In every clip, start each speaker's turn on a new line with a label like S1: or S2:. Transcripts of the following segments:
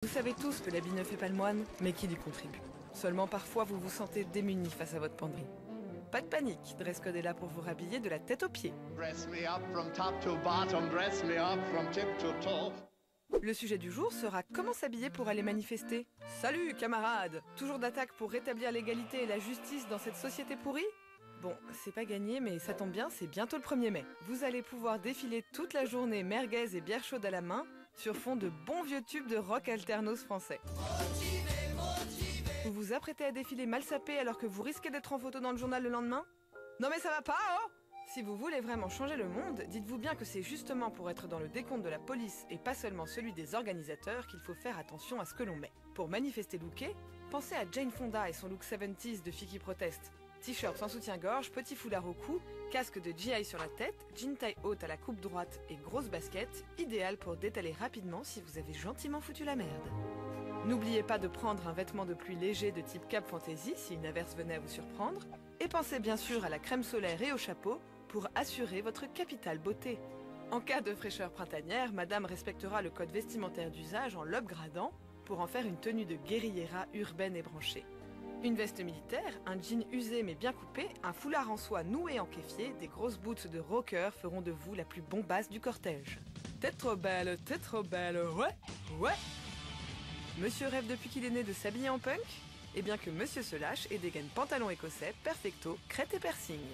S1: Vous savez tous que l'habit ne fait pas le moine, mais qu'il y contribue. Seulement parfois vous vous sentez démuni face à votre penderie. Pas de panique, Dresscode est là pour vous rhabiller de la tête aux pieds.
S2: Dress me up from top to bottom, dress me up from tip to toe.
S1: Le sujet du jour sera comment s'habiller pour aller manifester. Salut camarades! Toujours d'attaque pour rétablir l'égalité et la justice dans cette société pourrie? Bon, c'est pas gagné, mais ça tombe bien, c'est bientôt le 1er mai. Vous allez pouvoir défiler toute la journée merguez et bière chaude à la main, sur fond de bons vieux tubes de rock alternos français. Vous vous apprêtez à défiler mal sapé alors que vous risquez d'être en photo dans le journal le lendemain? Non mais ça va pas, oh! Si vous voulez vraiment changer le monde, dites-vous bien que c'est justement pour être dans le décompte de la police et pas seulement celui des organisateurs qu'il faut faire attention à ce que l'on met. Pour manifester looké, pensez à Jane Fonda et son look 70s de fille qui proteste. T-shirt sans soutien-gorge, petit foulard au cou, casque de GI sur la tête, jean taille haute à la coupe droite et grosse basket, idéal pour détaler rapidement si vous avez gentiment foutu la merde. N'oubliez pas de prendre un vêtement de pluie léger de type Cap Fantasy si une averse venait à vous surprendre, et pensez bien sûr à la crème solaire et au chapeau pour assurer votre capitale beauté. En cas de fraîcheur printanière, madame respectera le code vestimentaire d'usage en l'upgradant pour en faire une tenue de guerriera urbaine et branchée. Une veste militaire, un jean usé mais bien coupé, un foulard en soie noué en kéfier, des grosses boots de rocker feront de vous la plus bombasse du cortège. T'es trop belle, ouais, ouais. Monsieur rêve depuis qu'il est né de s'habiller en punk? Eh bien que monsieur se lâche et dégaine pantalon écossais, perfecto, crête et piercing.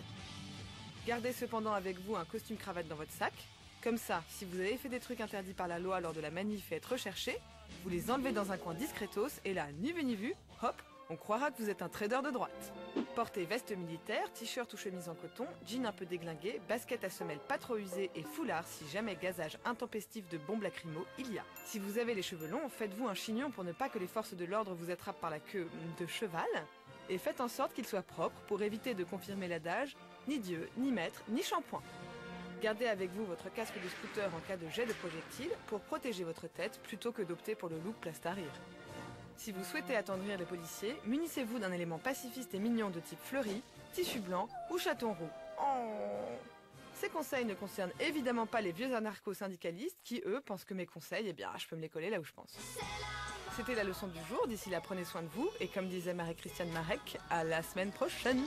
S1: Gardez cependant avec vous un costume cravate dans votre sac. Comme ça, si vous avez fait des trucs interdits par la loi lors de la manif et être recherché, vous les enlevez dans un coin discretos et là, ni vu ni vu, hop, on croira que vous êtes un trader de droite. Portez veste militaire, t-shirt ou chemise en coton, jean un peu déglingué, basket à semelle pas trop usée et foulard si jamais gazage intempestif de bombes lacrymo il y a. Si vous avez les cheveux longs, faites-vous un chignon pour ne pas que les forces de l'ordre vous attrapent par la queue de cheval. Et faites en sorte qu'il soit propre pour éviter de confirmer l'adage « ni Dieu, ni maître, ni shampoing ». Gardez avec vous votre casque de scooter en cas de jet de projectile pour protéger votre tête plutôt que d'opter pour le look plastarir. Si vous souhaitez attendrir les policiers, munissez-vous d'un élément pacifiste et mignon de type fleuri, tissu blanc ou chaton roux. Oh. Ces conseils ne concernent évidemment pas les vieux anarcho-syndicalistes qui, eux, pensent que mes conseils, eh bien, je peux me les coller là où je pense. C'était la leçon du jour, d'ici là prenez soin de vous, et comme disait Marie-Christiane Marek, à la semaine prochaine!